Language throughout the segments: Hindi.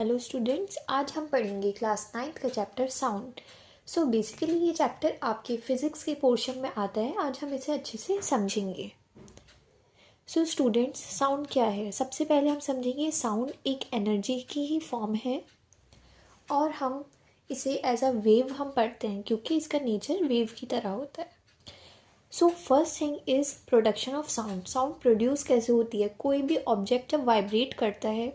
हेलो स्टूडेंट्स, आज हम पढ़ेंगे क्लास 9th का चैप्टर साउंड। सो बेसिकली ये चैप्टर आपके फिज़िक्स के पोर्शन में आता है। आज हम इसे अच्छे से समझेंगे। सो स्टूडेंट्स, साउंड क्या है? सबसे पहले हम समझेंगे साउंड एक एनर्जी की ही फॉर्म है और हम इसे एज अ वेव हम पढ़ते हैं क्योंकि इसका नेचर वेव की तरह होता है। So first thing is production of sound. Sound produce कैसे होती है? कोई भी ऑब्जेक्ट जब वाइब्रेट करता है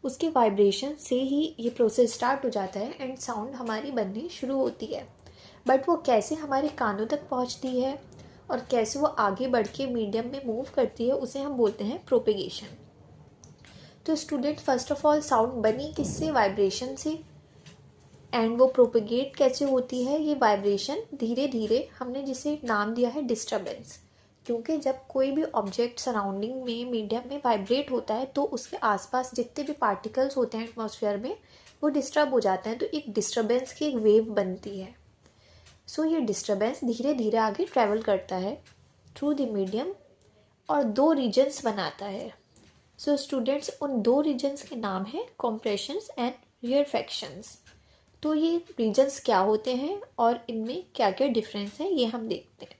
उसके वाइब्रेशन से ही ये प्रोसेस स्टार्ट हो जाता है एंड साउंड हमारी बननी शुरू होती है। बट वो कैसे हमारे कानों तक पहुंचती है और कैसे वो आगे बढ़ के मीडियम में मूव करती है उसे हम बोलते हैं प्रोपेगेशन। तो student, first of all sound बनी किससे? वाइब्रेशन से। एंड वो प्रोपेगेट कैसे होती है? ये वाइब्रेशन धीरे धीरे, हमने जिसे नाम दिया है डिस्टर्बेंस, क्योंकि जब कोई भी ऑब्जेक्ट सराउंडिंग में मीडियम में वाइब्रेट होता है तो उसके आसपास जितने भी पार्टिकल्स होते हैं एटमॉस्फेयर में वो डिस्टर्ब हो जाते हैं, तो एक डिस्टर्बेंस की एक वेव बनती है। सो ये डिस्टर्बेंस धीरे धीरे आगे ट्रैवल करता है थ्रू द मीडियम और दो रीजन्स बनाता है। सो स्टूडेंट्स, उन दो रीजन्स के नाम हैं कॉम्प्रेशंस एंड रेयरफैक्शंस। तो ये रीजन्स क्या होते हैं और इनमें क्या क्या डिफरेंस है ये हम देखते हैं।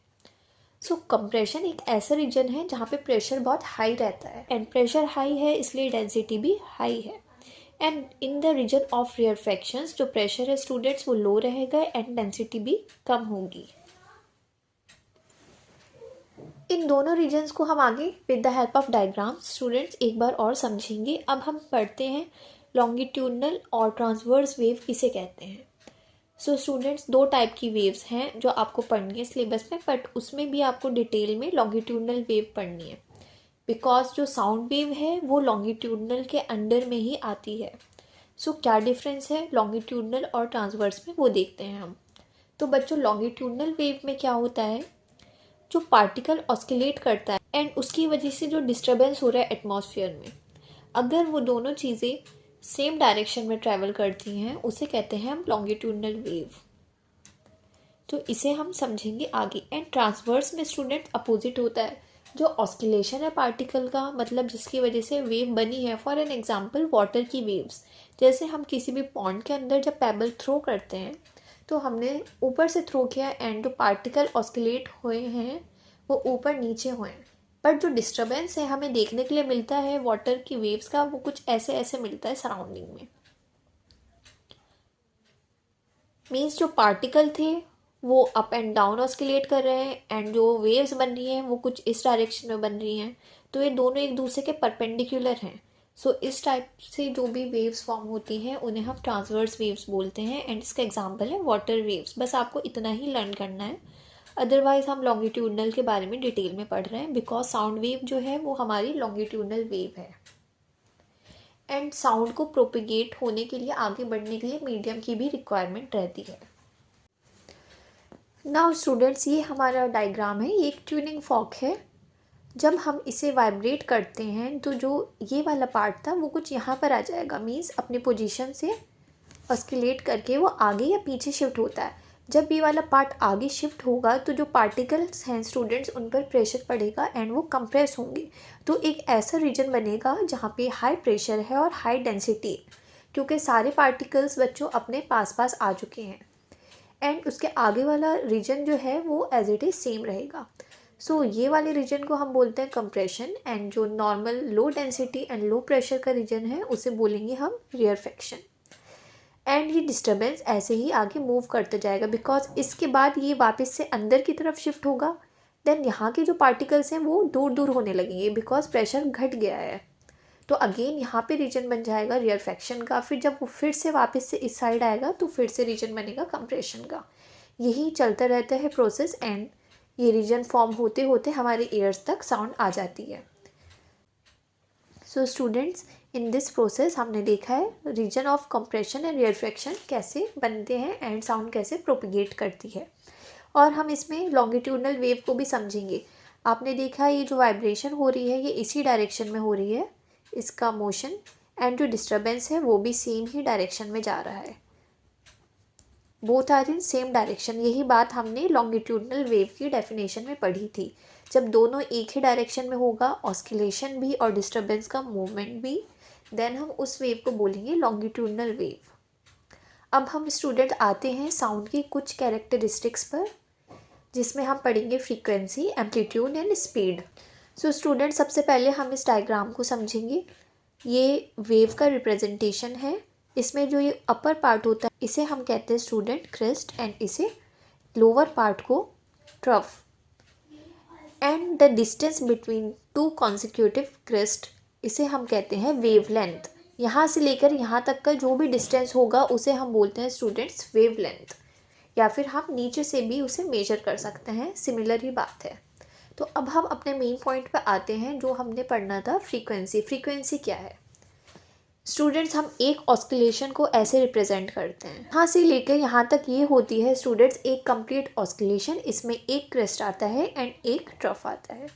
सो कंप्रेशन एक ऐसा रीजन है जहाँ पे प्रेशर बहुत हाई रहता है एंड प्रेशर हाई है इसलिए डेंसिटी भी हाई है। And in the region of rarefactions जो प्रेशर है स्टूडेंट्स वो लो रहेगा एंड डेंसिटी भी कम होगी। इन दोनों रीजन्स को हम आगे with the help of diagram students एक बार और समझेंगे। अब हम पढ़ते हैं लॉन्गिट्यूडनल और ट्रांसवर्स वेव किसे कहते हैं। सो स्टूडेंट्स, दो टाइप की वेव्स हैं जो आपको पढ़नी है सिलेबस में, बट उसमें भी आपको डिटेल में लॉन्गिट्यूडनल वेव पढ़नी है बिकॉज जो साउंड वेव है वो लॉन्गिट्यूडनल के अंडर में ही आती है। सो क्या डिफरेंस है लॉन्गिट्यूडनल और ट्रांसवर्स में वो देखते हैं हम। तो बच्चों, लॉन्गिट्यूडनल वेव में क्या होता है, जो पार्टिकल ऑस्किलेट करता है एंड उसकी वजह से जो डिस्टर्बेंस हो रहा है एटमॉस्फेयर में, अगर वो दोनों चीज़ें सेम डायरेक्शन में ट्रैवल करती हैं उसे कहते हैं हम लॉन्गिट्यूडनल वेव। तो इसे हम समझेंगे आगे। एंड ट्रांसवर्स में स्टूडेंट अपोजिट होता है। जो ऑस्किलेशन है पार्टिकल का, मतलब जिसकी वजह से वेव बनी है, फॉर एन एग्जांपल वाटर की वेव्स। जैसे हम किसी भी पॉन्ड के अंदर जब पेबल थ्रो करते हैं तो हमने ऊपर से थ्रो किया एंड जो पार्टिकल ऑस्किलेट हुए हैं वो ऊपर नीचे हुए हैं, बट जो डिस्टर्बेंस है हमें देखने के लिए मिलता है वाटर की वेव्स का, वो कुछ ऐसे ऐसे मिलता है सराउंडिंग में। मीन्स जो पार्टिकल थे वो अप एंड डाउन ऑस्किलेट कर रहे हैं एंड जो वेव्स बन रही हैं वो कुछ इस डायरेक्शन में बन रही हैं, तो ये दोनों एक दूसरे के परपेंडिकुलर हैं। सो इस टाइप से जो भी वेव्स फॉर्म होती हैं उन्हें हम ट्रांसवर्स वेव्स बोलते हैं एंड इसका एग्जांपल है वाटर वेव्स। बस आपको इतना ही लर्न करना है, अदरवाइज हम लॉन्गिट्यूडनल के बारे में डिटेल में पढ़ रहे हैं बिकॉज साउंड वेव जो है वो हमारी लॉन्गिट्यूडनल वेव है। एंड साउंड को प्रोपिगेट होने के लिए, आगे बढ़ने के लिए मीडियम की भी रिक्वायरमेंट रहती है। नाउ स्टूडेंट्स, ये हमारा डायग्राम है, ये एक ट्यूनिंग फॉर्क है। जब हम इसे वाइब्रेट करते हैं तो जो ये वाला पार्ट था वो कुछ यहाँ पर आ जाएगा, मीन्स अपनी पोजीशन से ऑस्किलेट करके वो आगे या पीछे शिफ्ट होता है। जब ये वाला पार्ट आगे शिफ्ट होगा तो जो पार्टिकल्स हैं स्टूडेंट्स उन पर प्रेशर पड़ेगा एंड वो कंप्रेस होंगे। तो एक ऐसा रीजन बनेगा जहाँ पे हाई प्रेशर है और हाई डेंसिटी, क्योंकि सारे पार्टिकल्स बच्चों अपने पास पास आ चुके हैं एंड उसके आगे वाला रीजन जो है वो एज इट इज़ सेम रहेगा। सो ये वाले रीजन को हम बोलते हैं कंप्रेशन एंड जो normal low density and low pressure का रीजन है उसे बोलेंगे हम रेयरफैक्शन। एंड ये डिस्टर्बेंस ऐसे ही आगे मूव करते जाएगा बिकॉज इसके बाद ये वापस से अंदर की तरफ शिफ्ट होगा। देन यहाँ के जो पार्टिकल्स हैं वो दूर दूर होने लगेंगे बिकॉज प्रेशर घट गया है। तो अगेन यहाँ पे रीजन बन जाएगा रेयरफैक्शन का। फिर जब वो फिर से वापस से इस साइड आएगा तो फिर से रीजन बनेगा कंप्रेशन का। यही चलता रहता है प्रोसेस एंड ये रीजन फॉर्म होते होते हमारे ईयर्स तक साउंड आ जाती है। So students, in this process हमने देखा है region of compression and rarefaction कैसे बनते हैं एंड साउंड कैसे प्रोपिगेट करती है। और हम इसमें लॉन्गिट्यूडनल वेव को भी समझेंगे। आपने देखा ये जो वाइब्रेशन हो रही है ये इसी डायरेक्शन में हो रही है, इसका मोशन, एंड जो डिस्टर्बेंस है वो भी सेम ही डायरेक्शन में जा रहा है। Both are in same direction. यही बात हमने लॉन्गिट्यूडनल वेव की डेफिनेशन में पढ़ी थी। जब दोनों एक ही डायरेक्शन में होगा, ऑस्किलेशन भी और डिस्टर्बेंस का मूवमेंट भी देन हम उस वेव को बोलेंगे लॉन्गिट्यूडनल वेव। अब हम स्टूडेंट आते हैं साउंड की कुछ कैरेक्टरिस्टिक्स पर, जिसमें हम पढ़ेंगे frequency, amplitude and speed. So student सबसे पहले हम इस डायग्राम को समझेंगे। ये वेव का रिप्रेजेंटेशन है। इसमें जो ये अपर पार्ट होता है इसे हम कहते हैं स्टूडेंट क्रेस्ट, एंड इसे लोअर पार्ट को trough. And the distance between two consecutive crest, इसे हम कहते हैं वेव लेंथ। यहाँ से लेकर यहाँ तक का जो भी डिस्टेंस होगा उसे हम बोलते हैं स्टूडेंट्स वेव लेंथ, या फिर हम नीचे से भी उसे मेजर कर सकते हैं, सिमिलर ही बात है। तो अब हम अपने मेन पॉइंट पर आते हैं जो हमने पढ़ना था, फ्रीक्वेंसी। फ्रीक्वेंसी क्या है स्टूडेंट्स? हम एक ऑस्किलेशन को ऐसे रिप्रेजेंट करते हैं, यहाँ से लेकर यहाँ तक ये होती है स्टूडेंट्स एक कंप्लीट ऑस्किलेशन। इसमें एक क्रेस्ट आता है एंड एक ट्रफ आता है।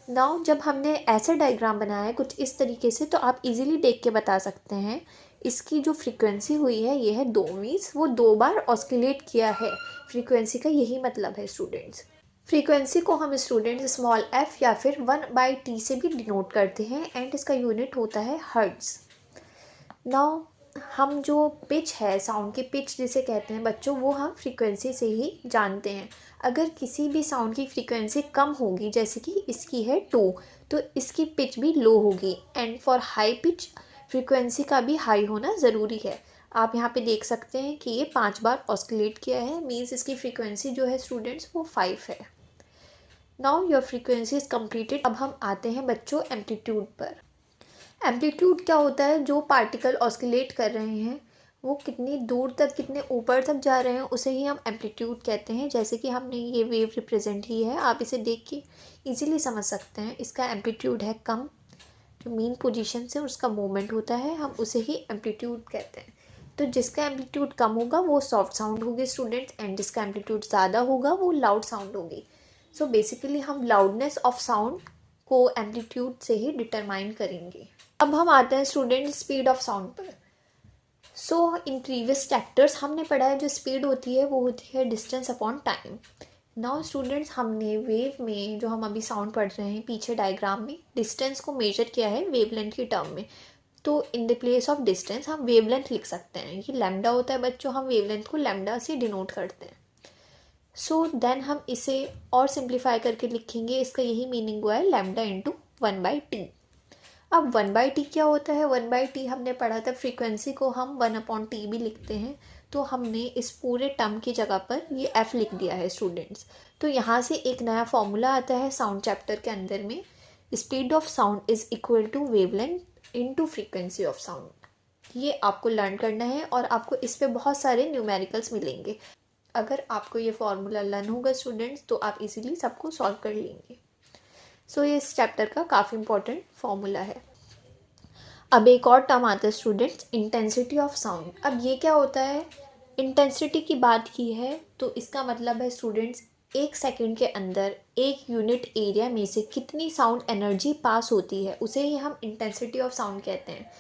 नाउ जब हमने ऐसा डायग्राम बनाया है कुछ इस तरीके से, तो आप इजीली देख के बता सकते हैं इसकी जो फ्रीक्वेंसी हुई है ये है 2, मीन्स वो 2 बार ऑस्किलेट किया है। फ्रीक्वेंसी का यही मतलब है स्टूडेंट्स। फ्रीक्वेंसी को हम स्टूडेंट्स स्मॉल f या फिर 1/t से भी डिनोट करते हैं, एंड इसका यूनिट होता है हर्ट्ज़। नाउ हम जो पिच है, साउंड की पिच जिसे कहते हैं बच्चों, वो हम फ्रीक्वेंसी से ही जानते हैं। अगर किसी भी साउंड की फ्रीक्वेंसी कम होगी, जैसे कि इसकी है 2, तो इसकी पिच भी लो होगी। And for high pitch frequency का भी हाई होना ज़रूरी है। आप यहाँ पे देख सकते हैं कि ये 5 बार ऑस्किलेट किया है, मीन्स इसकी फ्रीक्वेंसी जो है स्टूडेंट्स वो 5 है। Now your frequency is completed. अब हम आते हैं बच्चों एम्पलीट्यूड पर। एम्पलीट्यूड क्या होता है? जो पार्टिकल ऑस्किलेट कर रहे हैं वो कितनी दूर तक, कितने ऊपर तक जा रहे हैं, उसे ही हम एम्पलीट्यूड कहते हैं। जैसे कि हमने ये वेव रिप्रेजेंट की है, आप इसे देख के इजीली समझ सकते हैं। इसका एम्पलीट्यूड है कम, जो मेन पोजीशन से उसका मूवमेंट होता है हम उसे ही एम्पलीट्यूड कहते हैं। तो जिसका एम्पलीट्यूड कम होगा वो सॉफ्ट साउंड होगी स्टूडेंट्स, एंड जिसका एम्पलीट्यूड ज़्यादा होगा वो लाउड साउंड होगी। सो बेसिकली हम लाउडनेस ऑफ साउंड को एम्पलीट्यूड से ही डिटरमाइन करेंगे। अब हम आते हैं स्टूडेंट स्पीड ऑफ साउंड पर। सो इन प्रीवियस चैप्टर्स हमने पढ़ा है जो स्पीड होती है वो होती है distance upon time. Now students हमने वेव में जो हम अभी साउंड पढ़ रहे हैं पीछे डायग्राम में डिस्टेंस को मेजर किया है वेवलेंथ की टर्म में। तो in the place of distance हम वेवलेंथ लिख सकते हैं। ये लैम्डा होता है बच्चों, हम वेवलेंथ को लैम्डा से डिनोट करते हैं। सो देन हम इसे और सिंप्लीफाई करके लिखेंगे। इसका यही मीनिंग हुआ है लैम्डा इंटू 1/t। अब 1/t क्या होता है? 1/t हमने पढ़ा था फ्रीक्वेंसी को हम 1/t भी लिखते हैं। तो हमने इस पूरे टर्म की जगह पर ये f लिख दिया है स्टूडेंट्स। तो यहाँ से एक नया फॉर्मूला आता है साउंड चैप्टर के अंदर में, speed of sound is equal to wavelength into frequency of sound. ये आपको लर्न करना है और आपको इस पे बहुत सारे न्यूमेरिकल्स मिलेंगे। अगर आपको ये फॉर्मूला लर्न होगा स्टूडेंट्स तो आप इजीली सबको सॉल्व कर लेंगे। सो ये इस चैप्टर का काफ़ी इंपॉर्टेंट फॉर्मूला है। अब एक और टर्म आता है स्टूडेंट्स, इंटेंसिटी ऑफ साउंड। अब ये क्या होता है? इंटेंसिटी की बात की है तो इसका मतलब है स्टूडेंट्स 1 सेकंड के अंदर 1 यूनिट एरिया में से कितनी साउंड एनर्जी पास होती है, उसे ही हम इंटेंसिटी ऑफ साउंड कहते हैं।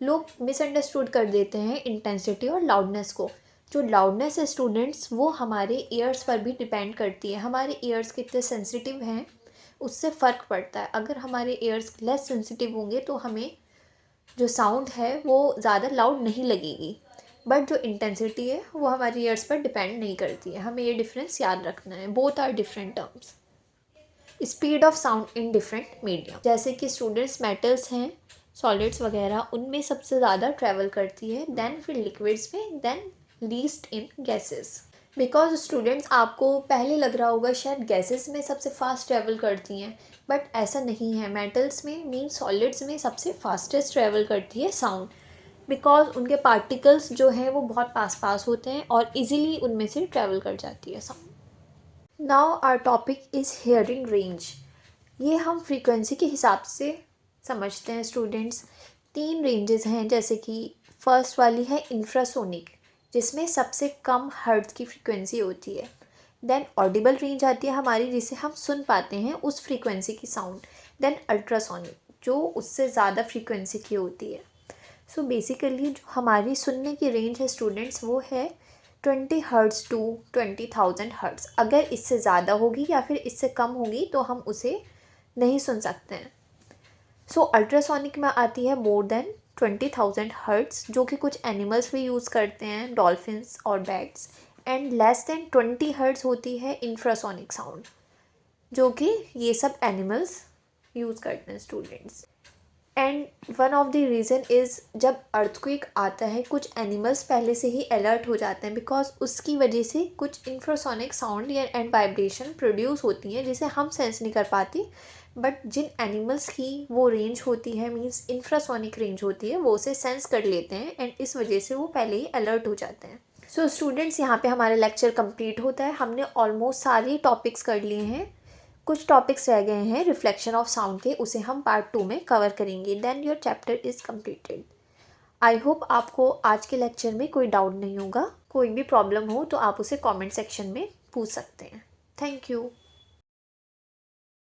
लोग मिसअंडरस्टूड कर देते हैं इंटेंसिटी और लाउडनेस को। जो लाउडनेस है स्टूडेंट्स वो हमारे ईयर्स पर भी डिपेंड करती है। हमारे ईयर्स कितने सेंसिटिव हैं उससे फ़र्क पड़ता है। अगर हमारे ईयर्स लेस सेंसिटिव होंगे तो हमें जो साउंड है वो ज़्यादा लाउड नहीं लगेगी, बट जो इंटेंसिटी है वो हमारे ईयर्स पर डिपेंड नहीं करती है। हमें ये डिफरेंस याद रखना है। Both are different terms. Speed of sound in different medium, जैसे कि स्टूडेंट्स मेटल्स हैं, सॉलिड्स वगैरह, उनमें सबसे ज़्यादा ट्रैवल करती है, देन फिर लिक्विड्स में, then least in gases. Because students आपको पहले लग रहा होगा शायद गैसेस में सबसे फास्ट ट्रैवल करती हैं, बट ऐसा नहीं है। मेटल्स में मीन सॉलिड्स में सबसे फास्टेस्ट ट्रैवल करती है साउंड, बिकॉज उनके पार्टिकल्स जो हैं वो बहुत पास होते हैं और इजीली उनमें से ट्रैवल कर जाती है sound. Now our topic is hearing range. ये हम फ्रीक्वेंसी के हिसाब से समझते हैं स्टूडेंट्स। 3 रेंजेस हैं, जैसे कि फर्स्ट वाली है इंफ्रासोनिक, जिसमें सबसे कम हर्ट्ज की फ्रीक्वेंसी होती है। देन ऑडिबल रेंज आती है हमारी, जिसे हम सुन पाते हैं उस फ्रीक्वेंसी की साउंड। देन अल्ट्रासोनिक, जो उससे ज़्यादा फ्रीक्वेंसी की होती है। सो बेसिकली जो हमारी सुनने की रेंज है स्टूडेंट्स वो है 20 हर्ट्ज टू 20,000 हर्ट्ज। अगर इससे ज़्यादा होगी या फिर इससे कम होगी तो हम उसे नहीं सुन सकते हैं। सो अल्ट्रासोनिक में आती है मोर देन 20,000 हर्ट्स, जो कि कुछ एनिमल्स भी यूज़ करते हैं, डॉल्फिन्स और bats. And less than 20 hertz होती है इंफ्रासोनिक साउंड, जो कि ये सब एनिमल्स यूज़ करते हैं students. And one of the reason is जब अर्थक्वेक आता है कुछ एनिमल्स पहले से ही अलर्ट हो जाते हैं, बिकॉज उसकी वजह से कुछ इंफ्रासोनिक साउंड या एंड वाइब्रेशन प्रोड्यूस होती हैं जिसे हम सेंस नहीं कर पाती, बट जिन एनिमल्स की वो रेंज होती है, मीन्स इंफ्रासोनिक रेंज होती है, वो उसे सेंस कर लेते हैं एंड इस वजह से वो पहले ही अलर्ट हो जाते हैं। सो स्टूडेंट्स, यहाँ पे हमारा लेक्चर कंप्लीट होता है। हमने ऑलमोस्ट सारे टॉपिक्स कर लिए हैं, कुछ टॉपिक्स रह गए हैं रिफ्लेक्शन ऑफ साउंड के, उसे हम पार्ट 2 में कवर करेंगे। Then your chapter is completed. I hope आपको आज के लेक्चर में कोई डाउट नहीं होगा। कोई भी प्रॉब्लम हो तो आप उसे कमेंट सेक्शन में पूछ सकते हैं। Thank you.